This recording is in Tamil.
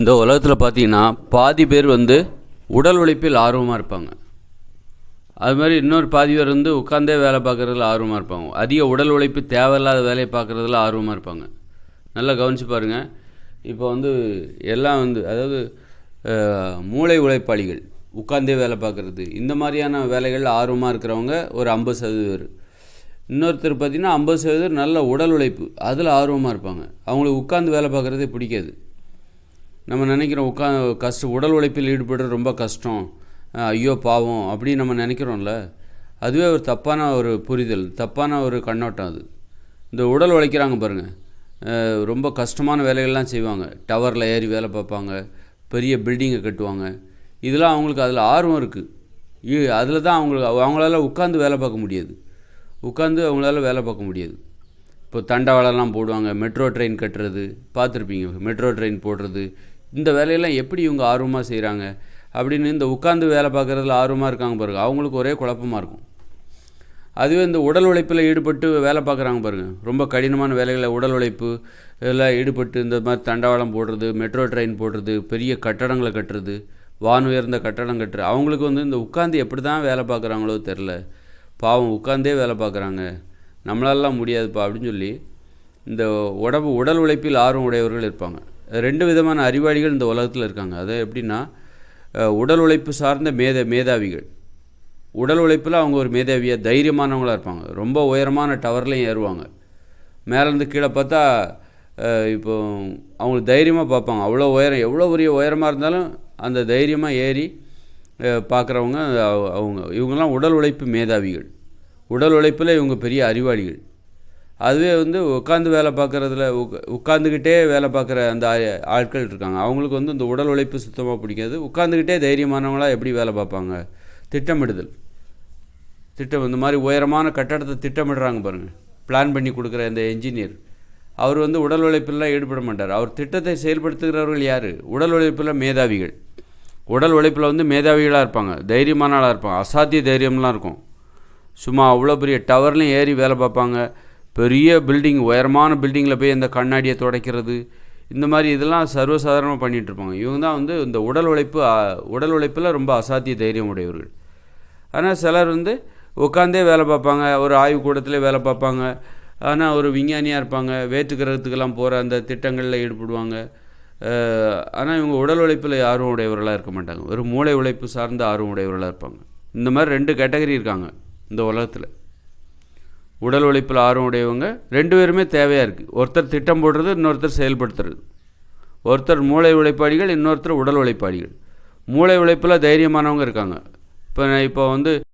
இந்த உலகத்தில் பார்த்தீங்கன்னா பாதி பேர் உடல் உழைப்பில் ஆர்வமாக இருப்பாங்க. அது மாதிரி இன்னொரு பாதி பேர் உட்காந்தே வேலை பார்க்குறதுல ஆர்வமாக இருப்பாங்க. அதிக உடல் உழைப்பு தேவையில்லாத வேலையை பார்க்குறதுல ஆர்வமாக இருப்பாங்க. நல்லா கவனித்து பாருங்கள். இப்போ எல்லாம் அதாவது மூளை உழைப்பாளிகள் உட்காந்தே வேலை பார்க்குறது, இந்த மாதிரியான வேலைகளில் ஆர்வமாக இருக்கிறவங்க ஒரு 50% பேர். இன்னொருத்தர் பார்த்திங்கன்னா 50% நல்ல உடல் உழைப்பு, அதில் ஆர்வமாக இருப்பாங்க. அவங்களுக்கு உட்காந்து வேலை பார்க்குறதே பிடிக்காது. நம்ம நினைக்கிறோம் உடல் உழைப்பில் ஈடுபடுறது ரொம்ப கஷ்டம், ஐயோ பாவம் அப்படின்னு நம்ம நினைக்கிறோம்ல. அதுவே ஒரு தப்பான ஒரு புரிதல், தப்பான ஒரு கண்ணோட்டம். அது இந்த உடல் உழைக்கிறாங்க பாருங்கள், ரொம்ப கஷ்டமான வேலைகள்லாம் செய்வாங்க. டவரில் ஏறி வேலை பார்ப்பாங்க, பெரிய பில்டிங்கை கட்டுவாங்க. இதெல்லாம் அவங்களுக்கு அதில் ஆர்வம் இருக்குது. அதில் தான் அவங்களால உட்காந்து வேலை பார்க்க முடியாது. அவங்களால வேலை பார்க்க முடியாது. இப்போ தண்டவாளம்லாம் போடுவாங்க, மெட்ரோ ட்ரெயின் கட்டுறது பார்த்துருப்பீங்க. மெட்ரோ ட்ரெயின் போடுறது, இந்த வேலையெல்லாம் எப்படி இவங்க ஆர்வமாக செய்கிறாங்க அப்படின்னு இந்த உட்காந்து வேலை பார்க்குறதுல ஆர்வமாக இருக்காங்க பாருங்கள், அவங்களுக்கு ஒரே குழப்பமாக இருக்கும். அதுவே இந்த உடல் உழைப்பில் ஈடுபட்டு வேலை பார்க்குறாங்க பாருங்கள், ரொம்ப கடினமான வேலைகளில் உடல் உழைப்பு இதெல்லாம் ஈடுபட்டு இந்த மாதிரி தண்டவாளம் போடுறது, மெட்ரோ ட்ரெயின் போடுறது, பெரிய கட்டடங்களை கட்டுறது, வான் உயர்ந்த கட்டடம் கட்டுறது, அவங்களுக்கு இந்த உட்காந்து எப்படி தான் வேலை பார்க்குறாங்களோ தெரில, பாவம் உட்காந்தே வேலை பார்க்குறாங்க, நம்மளாலாம் முடியாதுப்பா அப்படின்னு சொல்லி இந்த உடல் உழைப்பில் ஆர்வம் உடையவர்கள் இருப்பாங்க. 2 விதமான அறிவாளிகள் இந்த உலகத்தில் இருக்காங்க. அது எப்படின்னா, உடல் உழைப்பு சார்ந்த மேதாவிகள். உடல் உழைப்பில் அவங்க ஒரு மேதாவியாக தைரியமானவங்களாக இருப்பாங்க. ரொம்ப உயரமான டவர்லையும் ஏறுவாங்க. மேலேருந்து கீழே பார்த்தா இப்போ அவங்களுக்கு தைரியமாக பார்ப்பாங்க. அவ்வளோ உயரம், எவ்வளோ பெரிய உயரமாக இருந்தாலும் அந்த தைரியமாக ஏறி பார்க்குறவங்க இவங்கெல்லாம் உடல் உழைப்பு மேதாவிகள். உடல் உழைப்பில் இவங்க பெரிய அறிவாளிகள். அதுவே உட்காந்து வேலை பார்க்குறதுல உட்காந்துக்கிட்டே வேலை பார்க்குற அந்த ஆட்கள் இருக்காங்க. அவங்களுக்கு இந்த உடல் உழைப்பு சுத்தமாக பிடிக்காது. உட்காந்துக்கிட்டே தைரியமானவங்களாக எப்படி வேலை பார்ப்பாங்க, திட்டமிடுதல். இந்த மாதிரி உயரமான கட்டடத்தை திட்டமிடுறாங்க பாருங்கள், பிளான் பண்ணி கொடுக்குற இந்த என்ஜினியர், அவர் உடல் உழைப்பிலாம் ஈடுபட மாட்டார். அவர் திட்டத்தை செயல்படுத்துகிறவர்கள் யார்? உடல் உழைப்பில் மேதாவிகள். உடல் உழைப்பில் மேதாவிகளாக இருப்பாங்க, தைரியமான ஆளாக இருப்பாங்க, அசாத்திய தைரியம்லாம் இருக்கும். சும்மா அவ்வளோ பெரிய டவர்லையும் ஏறி வேலை பார்ப்பாங்க. பெரிய பில்டிங், உயரமான பில்டிங்கில் போய் அந்த கண்ணாடியை துடைக்கிறது, இந்த மாதிரி இதெல்லாம் சர்வசாதாரணமாக பண்ணிகிட்ருப்பாங்க. இவங்க தான் இந்த உடல் உழைப்பில் ரொம்ப அசாத்திய தைரியம் உடையவர்கள். ஆனால் சிலர் உட்காந்தே வேலை பார்ப்பாங்க, ஒரு ஆய்வுக்கூடத்திலே வேலை பார்ப்பாங்க. ஆனால் ஒரு விஞ்ஞானியாக இருப்பாங்க, வேற்று கிரகத்துக்கெல்லாம் போகிற அந்த திட்டங்களில் ஈடுபடுவாங்க. ஆனால் இவங்க உடல் உழைப்பில் ஆர்வம் உடையவர்களாக இருக்க மாட்டாங்க, ஒரு மூளை உழைப்பு சார்ந்த ஆர்வம் உடையவர்களாக இருப்பாங்க. இந்த மாதிரி 2 கேட்டகரி இருக்காங்க இந்த உலகத்தில். உடல் உழைப்பில் ஆர்வம் உடையவங்க 2 பேருமே தேவையாக இருக்குது. ஒருத்தர் திட்டம் போடுறது, இன்னொருத்தர் செயல்படுத்துறது. ஒருத்தர் மூளை உழைப்பாளிகள், இன்னொருத்தர் உடல் உழைப்பாளிகள். மூளை உழைப்பில் தைரியமானவங்க இருக்காங்க. இப்போ